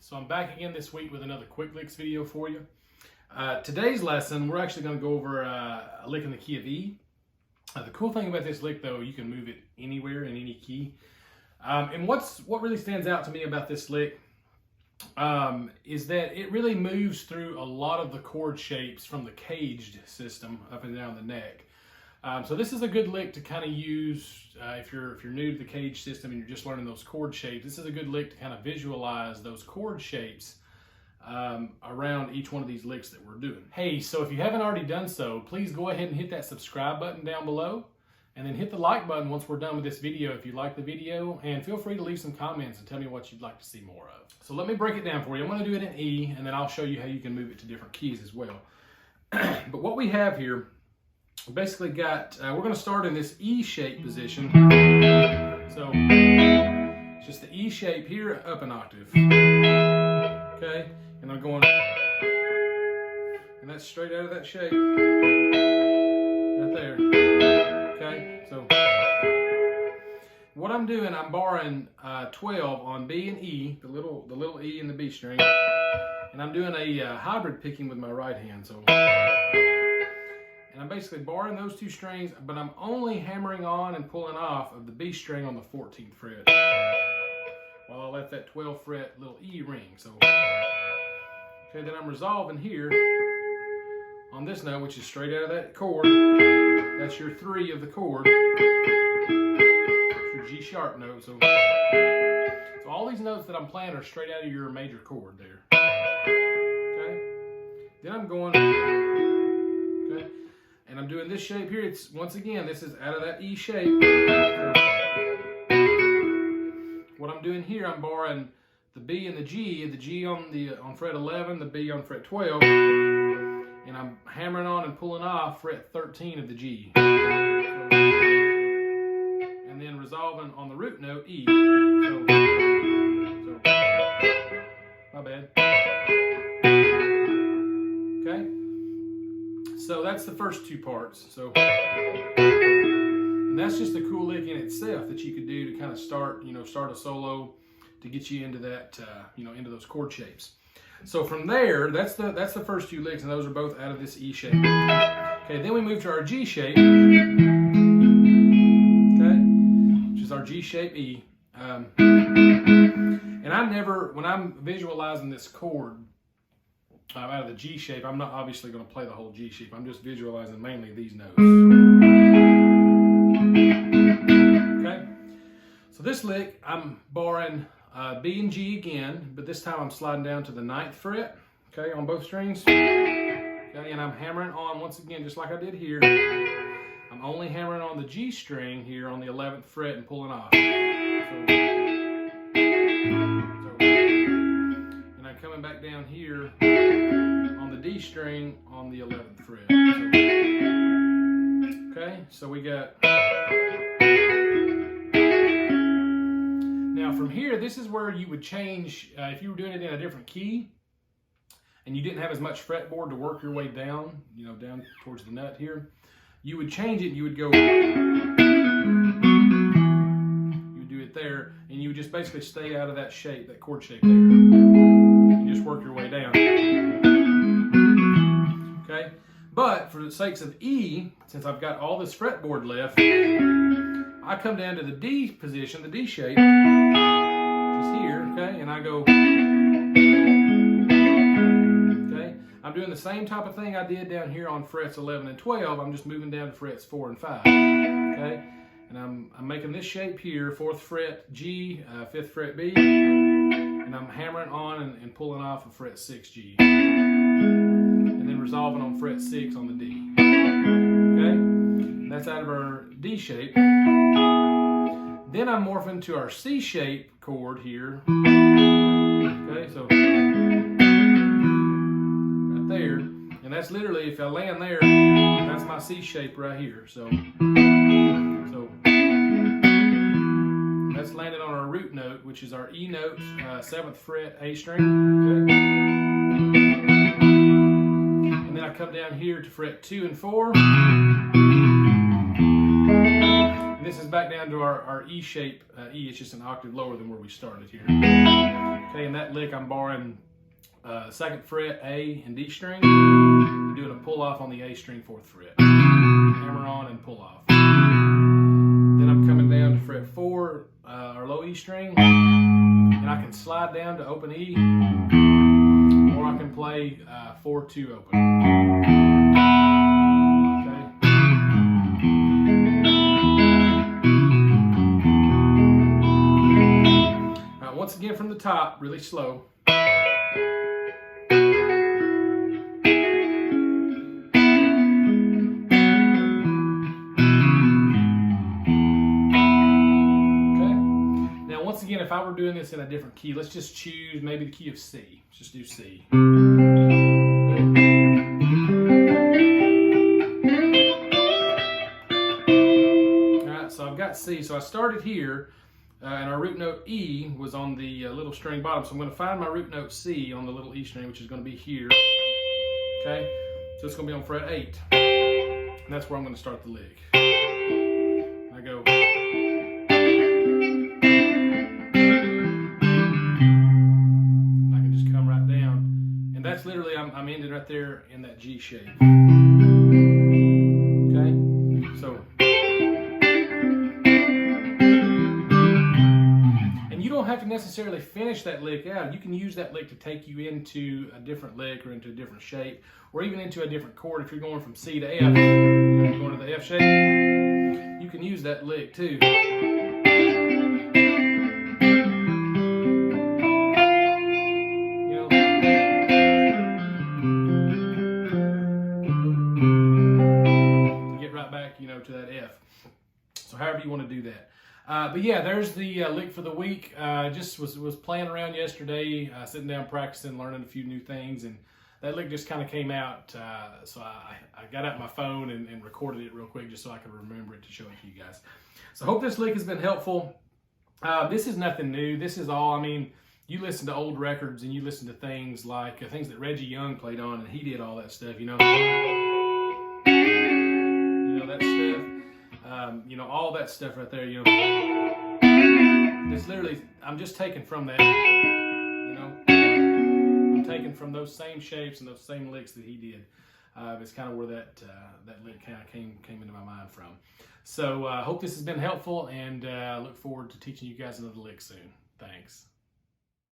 So I'm back again this week with another quick licks video for you. Today's lesson, we're actually going to go over a lick in the key of E. The cool thing about this lick though, you can move it anywhere in any key. And what really stands out to me about this lick is that it really moves through a lot of the chord shapes from the caged system up and down the neck. So this is a good lick to kind of use if you're new to the cage system and you're just learning those chord shapes. This is a good lick to kind of visualize those chord shapes around each one of these licks that we're doing. Hey, so if you haven't already done so, please go ahead and hit that subscribe button down below, and then hit the like button once we're done with this video if you like the video, and feel free to leave some comments and tell me what you'd like to see more of. So let me break it down for you. I'm going to do it in E, and then I'll show you how you can move it to different keys as well. But what we have here, we basically got, we're going to start in this E shape position. So it's just the E shape here, up an octave. Okay, and I'm going, and that's straight out of that shape, right there. Okay, so what I'm doing, I'm borrowing 12 on B and E, the little E and the B string, and I'm doing a hybrid picking with my right hand. So. And I'm basically borrowing those two strings, but I'm only hammering on and pulling off of the B string on the 14th fret, while I let that 12th fret little E ring. So, okay, then I'm resolving here on this note, which is straight out of that chord. That's your 3 of the chord. That's your G sharp note. So all these notes that I'm playing are straight out of your major chord there. Okay, then I'm going. Okay. And I'm doing this shape here. It's, once again, this is out of that E shape. What I'm doing here, I'm borrowing the B and the G on fret 11, the B on fret 12, and I'm hammering on and pulling off fret 13 of the G. And then resolving on the root note, E. So my bad. Okay? So that's the first two parts. So, and that's just a cool lick in itself that you could do to kind of start a solo to get you into that, into those chord shapes. So from there, that's the first two licks, and those are both out of this E shape. Okay, then we move to our G shape. Okay, which is our G shape E. And when I'm visualizing this chord, out of the G shape, I'm not obviously going to play the whole G shape. I'm just visualizing mainly these notes. Okay, so this lick, I'm borrowing B and G again, but this time I'm sliding down to the 9th fret, okay, on both strings. Okay, and I'm hammering on, once again, just like I did here. I'm only hammering on the G string here on the 11th fret and pulling off. And I'm coming back down here on the D string on the 11th fret. Okay, so we got. Now from here, this is where you would change, if you were doing it in a different key and you didn't have as much fretboard to work your way down, down towards the nut here, you would change it. You would go, you would do it there, and you would just basically stay out of that shape, that chord shape there. You just work your way down. Okay, but for the sakes of E, since I've got all this fretboard left, I come down to the D position, the D shape, which is here, okay, and I go, okay, I'm doing the same type of thing I did down here on frets 11 and 12, I'm just moving down to frets 4 and 5, okay, and I'm making this shape here, 4th fret G, 5th fret B, and I'm hammering on and pulling off of fret 6 G, and then resolving on fret 6 on the D, okay, and that's out of our D shape. Then I'm morphing to our C shape chord here. Okay, so right there, and that's literally, if I land there, that's my C shape right here. So that's landed on our root note, which is our E note, 7th fret A string. Okay, and then I come down here to fret 2 and 4. this is back down to our E shape. E, it's just an octave lower than where we started here. Okay, in that lick, I'm borrowing 2nd fret, A and D string, and doing a pull off on the A string, 4th fret. Hammer on and pull off. Then I'm coming down to fret 4, our low E string, and I can slide down to open E, or I can play 4-2 open. Okay. All right, once again from the top, really slow. Once again, if I were doing this in a different key, let's just choose maybe the key of C. Let's just do C. Alright, so I've got C. So I started here, and our root note E was on the little string bottom. So I'm going to find my root note C on the little E string, which is going to be here. Okay, so it's going to be on fret 8. And that's where I'm going to start the lick. I go. That's literally, I'm ending right there in that G shape. Okay, so, and you don't have to necessarily finish that lick out. You can use that lick to take you into a different lick or into a different shape, or even into a different chord. If you're going from C to F, you're going to the F shape, you can use that lick too. To that F. So however you want to do that. But yeah, there's the lick for the week. Just was playing around yesterday, sitting down practicing, learning a few new things, and that lick just kind of came out. So I got out my phone and recorded it real quick just so I could remember it to show it to you guys. So I hope this lick has been helpful. This is nothing new. This is all, I mean, you listen to old records and you listen to things like things that Reggie Young played on, and he did all that stuff, you know. That stuff, all that stuff right there, it's literally, I'm just taking from that, I'm taking from those same shapes and those same licks that he did. It's kind of where that lick kind of came into my mind from. So I hope this has been helpful, and look forward to teaching you guys another lick soon. Thanks.